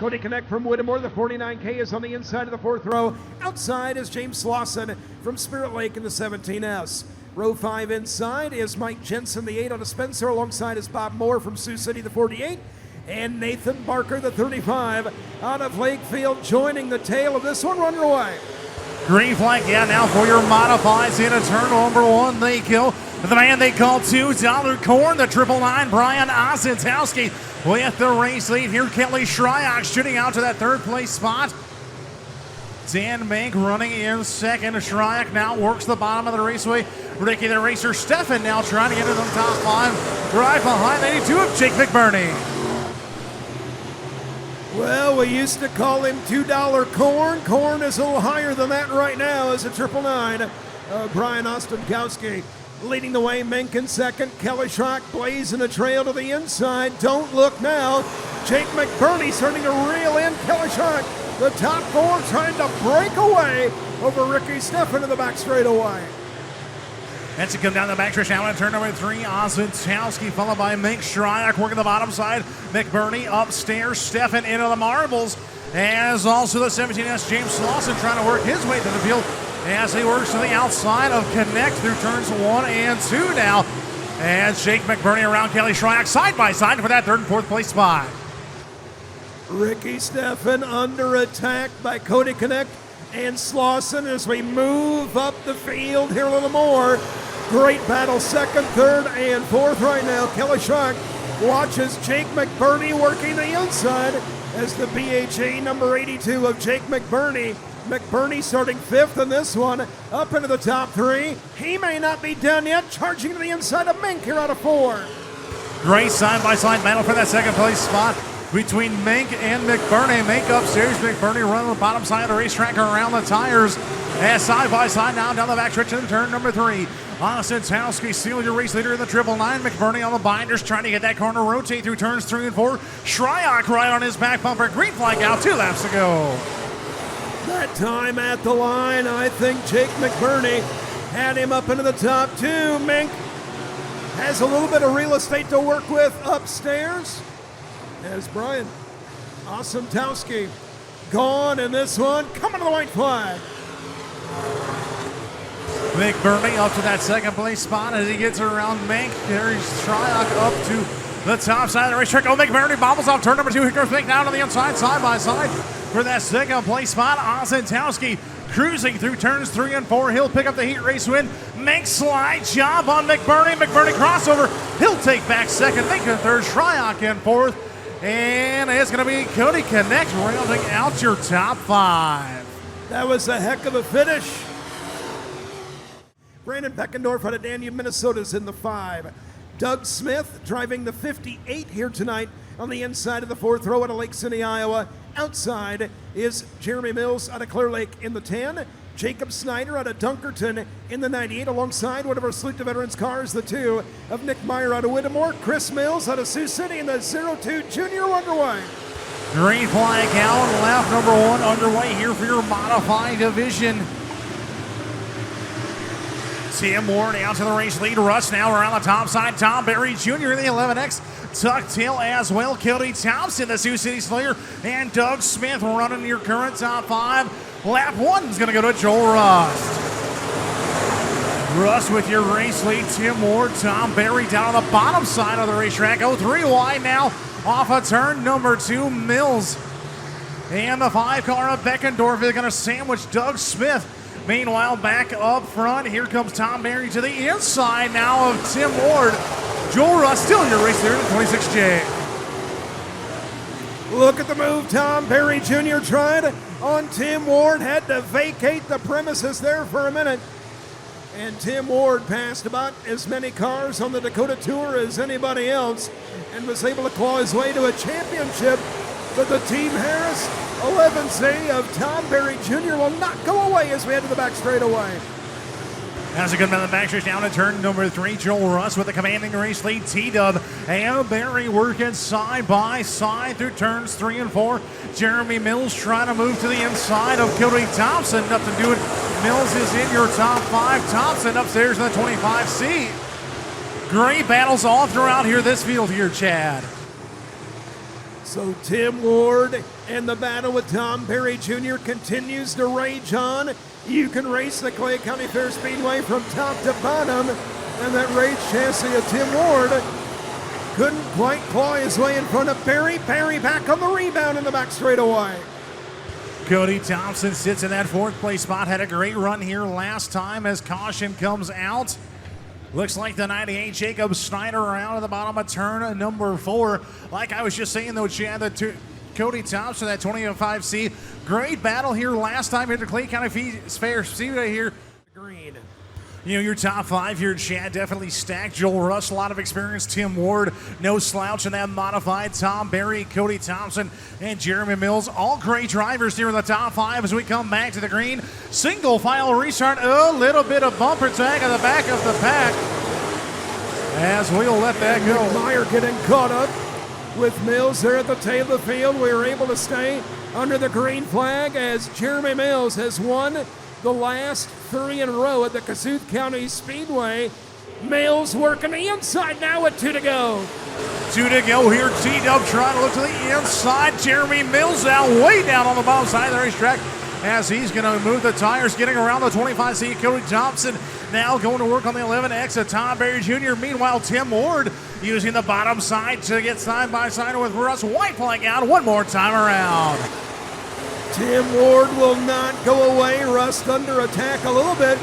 Cody Connect from Whittemore. The 49K is on the inside of the fourth row. Outside is James Lawson from Spirit Lake in the 17S. Row 5 inside is Mike Jensen, the 8 on a Spencer, alongside is Bob Moore from Sioux City, the 48. And Nathan Barker, the 35, out of Lakefield, joining the tail of this one. Run your way. Green flag, yeah, now for your modifieds in a turn number 1. They kill the man they call $2 Corn, the 999, Brian Osentowski with the race lead here. Kelly Shryock shooting out to that third place spot. Dan Mink running in second. Shryock now works the bottom of the raceway. Ricky the Racer Stefan now trying to get into the top 5. Right behind 82 of Jake McBurney. Well, we used to call him $2 Corn. Corn is a little higher than that right now as a 999. Brian Ostenkowski leading the way. Mink in second. Kelly Schrock blazing a trail to the inside. Don't look now. Jake McBurney starting to reel in. Kelly Schrock, the top 4, trying to break away over Ricky Stefan in the back straightaway. That's to come down the backstretch now in turn number 3. Osentowski followed by Mink. Shryock working the bottom side. McBurney upstairs. Stefan into the marbles. As also the 17S James Lawson trying to work his way to the field as he works to the outside of Connect through turns 1 and 2 now. And Jake McBurney around Kelly Shryock side by side for that third and fourth place spot. Ricky Stefan under attack by Cody Connect and Slauson as we move up the field here a little more. Great battle, second, third, and fourth right now. Kelly Schrock watches Jake McBurney working the inside as the BHA number 82 of Jake McBurney. McBurney starting 5th in this one, up into the top 3. He may not be done yet, charging to the inside of Mink here out of 4. Great side-by-side battle for that second place spot between Mink and McBurney. Mink upstairs, McBurney running the bottom side of the racetrack around the tires. As side-by-side now down the backstretch in turn number 3. Osentowski still your race leader in the 999. McBurney on the binders trying to get that corner, rotate through turns 3 and 4. Shryock right on his back bumper. Green flag out, 2 laps to go. That time at the line, I think Jake McBurney had him up into the top 2. Mink has a little bit of real estate to work with upstairs. As Brian Osentowski gone in this one, coming to the white flag. McBurney up to that second place spot as he gets around Mink. There's Shryock up to the top side of the racetrack. Oh, McBurney bobbles off turn number 2. Here comes Mink down to the inside, side by side for that second place spot. Osentowski cruising through turns 3 and 4. He'll pick up the heat race win. Mink slide job on McBurney. McBurney crossover. He'll take back second. Mink in third. Shryock in fourth. And it's going to be Cody Connect rounding out your top 5. That was a heck of a finish. Brandon Beckendorf out of Danube, Minnesota is in the 5. Doug Smith driving the 58 here tonight on the inside of the fourth row out of Lake City, Iowa. Outside is Jeremy Mills out of Clear Lake in the 10. Jacob Snyder out of Dunkerton in the 98, alongside one of our Salute to Veterans cars, the 2 of Nick Meyer out of Whittemore. Chris Mills out of Sioux City in the 02 Junior underway. Green flag out, lap number 1 underway here for your modified division. Tim Ward out to the race lead. Russ now around the top side. Tom Berry Jr. in the 11X. Tuck tail as well. Cody Thompson, the Sioux City Slayer, and Doug Smith running your current top 5. Lap 1 is going to go to Joel Rust. Rust with your race lead. Tim Ward, Tom Berry down on the bottom side of the racetrack. 3 wide now off of turn number 2. Mills and the 5 car of Beckendorf is going to sandwich Doug Smith. Meanwhile, back up front, here comes Tom Berry to the inside now of Tim Ward. Joel Rust still your race leader in the 26J. Look at the move Tom Berry Jr. tried on Tim Ward. Had to vacate the premises there for a minute. And Tim Ward passed about as many cars on the Dakota Tour as anybody else and was able to claw his way to a championship. But the Team Harris 11C of Tom Berry Jr. will not go away as we head to the back straightaway. As a good man in the backstretch down in turn number 3, Joel Russ with the commanding race lead. T-Dub and Berry working side by side through turns 3 and 4. Jeremy Mills trying to move to the inside of Cody Thompson. Nothing doing. Mills is in your top 5. Thompson upstairs in the 25C. Great battles all throughout here, this field here, Chad. So Tim Ward and the battle with Tom Berry Jr. continues to rage on. You can race the Clay County Fair Speedway from top to bottom, and that race chassis of Tim Ward couldn't quite claw his way in front of Berry. Berry back on the rebound in the back straightaway. Cody Thompson sits in that fourth place spot. Had a great run here last time as caution comes out. Looks like the 98 Jacob Snyder around at the bottom of turn number 4. Like I was just saying though, Chad, Cody Thompson, that 25C. Great battle here last time here at the Clay County Fair Speedway here. Green. You know, your top 5 here, Chad, definitely stacked. Joel Russ, a lot of experience. Tim Ward, no slouch in that modified. Tom Berry, Cody Thompson, and Jeremy Mills. All great drivers here in the top 5 as we come back to the green. Single file restart. A little bit of bumper tag at the back of the pack as we'll let that go. Meyer getting caught up with Mills there at the tail of the field. We were able to stay under the green flag as Jeremy Mills has won the last 3 in a row at the Kasuth County Speedway. Mills working the inside now with 2 to go. 2 to go here. T-Dub trying to look to the inside. Jeremy Mills out way down on the bottom side of the racetrack as he's going to move the tires, getting around the 25C. Cody Thompson now going to work on the 11X of Tom Berry Jr. Meanwhile, Tim Ward using the bottom side to get side by side with Russ. White flag out one more time around. Tim Ward will not go away. Rust under attack a little bit.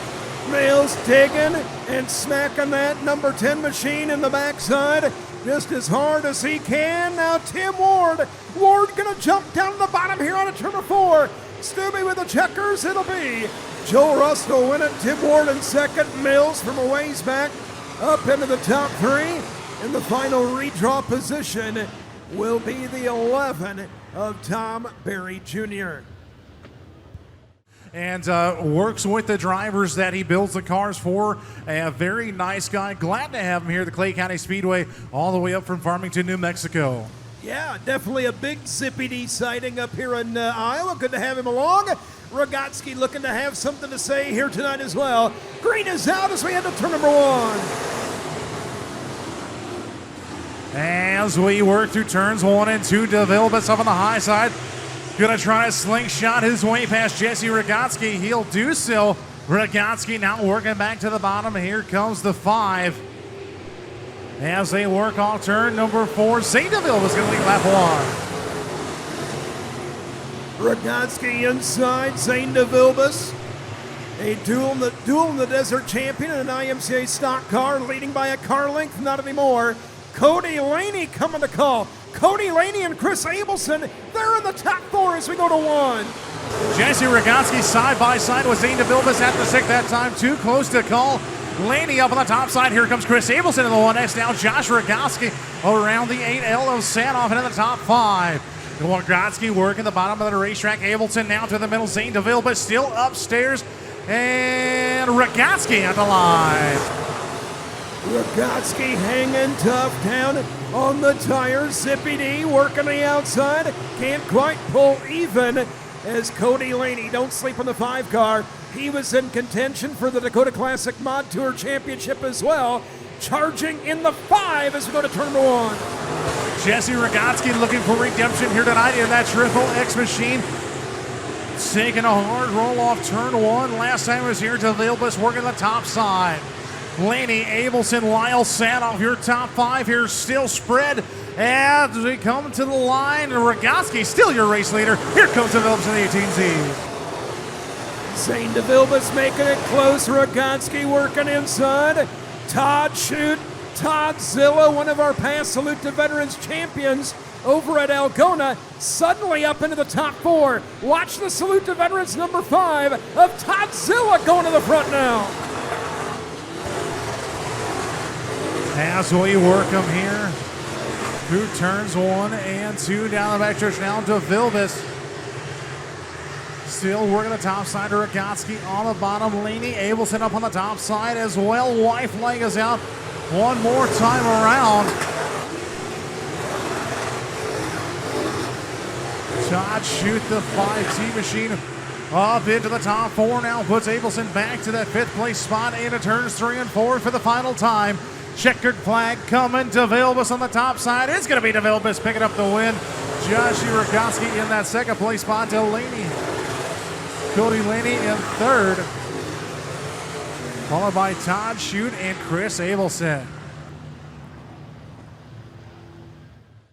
Mills digging and smacking that number 10 machine in the backside just as hard as he can. Now Tim Ward. Ward gonna jump down to the bottom here on a turn of 4. Stubby with the checkers. It'll be Joel Rust will win it. Tim Ward in second. Mills from a ways back up into the top 3. In the final redraw position will be the 11 of Tom Berry Jr. And works with the drivers that he builds the cars for. A very nice guy. Glad to have him here at the Clay County Speedway all the way up from Farmington, New Mexico. Yeah, definitely a big Zippy-D sighting up here in Iowa. Good to have him along. Rogotsky looking to have something to say here tonight as well. Green is out as we head to turn number 1. As we work through turns 1 and 2, DeVilbiss up on the high side. Gonna try to slingshot his way past Jesse Rogotsky. He'll do so. Rogotsky now working back to the bottom. Here comes the 5. As they work off turn number 4, Zane DeVilbiss gonna lead lap 1. Rogotsky inside, Zane DeVilbiss. A duel in the desert champion in an IMCA stock car, leading by a car length, not anymore. Cody Laney coming to call. Cody Laney and Chris Abelson, they're in the top 4 as we go to 1. Jesse Rogotsky side by side with Zane DeVilbiss at the 6 that time. Too close to call. Laney up on the top side. Here comes Chris Abelson in the 1X. Now Josh Rogotsky around the 8L of Sanoff and in the top 5. Rogotsky working the bottom of the racetrack. Abelson now to the middle. Zane DeVilbiss still upstairs. And Rogotsky at the line. Rogotsky hanging tough down on the tires. Zippy-D working the outside. Can't quite pull even as Cody Laney, don't sleep on the 5 car. He was in contention for the Dakota Classic Mod Tour Championship as well. Charging in the 5 as we go to turn number 1. Jesse Rogotsky looking for redemption here tonight in that Triple X machine. Taking a hard roll off turn 1. Last time he was here, DeVilbiss working the top side. Laney, Abelson, Lyle, Sanoff, your top 5 here still spread as we come to the line. Rogotsky still your race leader. Here comes DeVilbiss in the 18Z. Zane DeVilbiss making it close. Rogotsky working inside. Todd Shute, Todd Zilla, one of our past Salute to Veterans champions over at Algona, suddenly up into the top 4. Watch the Salute to Veterans number 5 of Todd Zilla going to the front now. As we work them here through turns 1 and 2 down the backstretch now to DeVilbiss. Still working the top side to Rogotsky on the bottom. Laney, Abelson up on the top side as well. White flag is out one more time around. Todd Shute, the 5T machine, up into the top 4 now. Puts Abelson back to that 5th place spot into turns 3 and 4 for the final time. Checkered flag coming. DeVilbiss on the top side. It's going to be DeVilbiss picking up the win. Josh Urakowski in that second place spot. Cody Laney in third, followed by Todd Shute and Chris Abelson.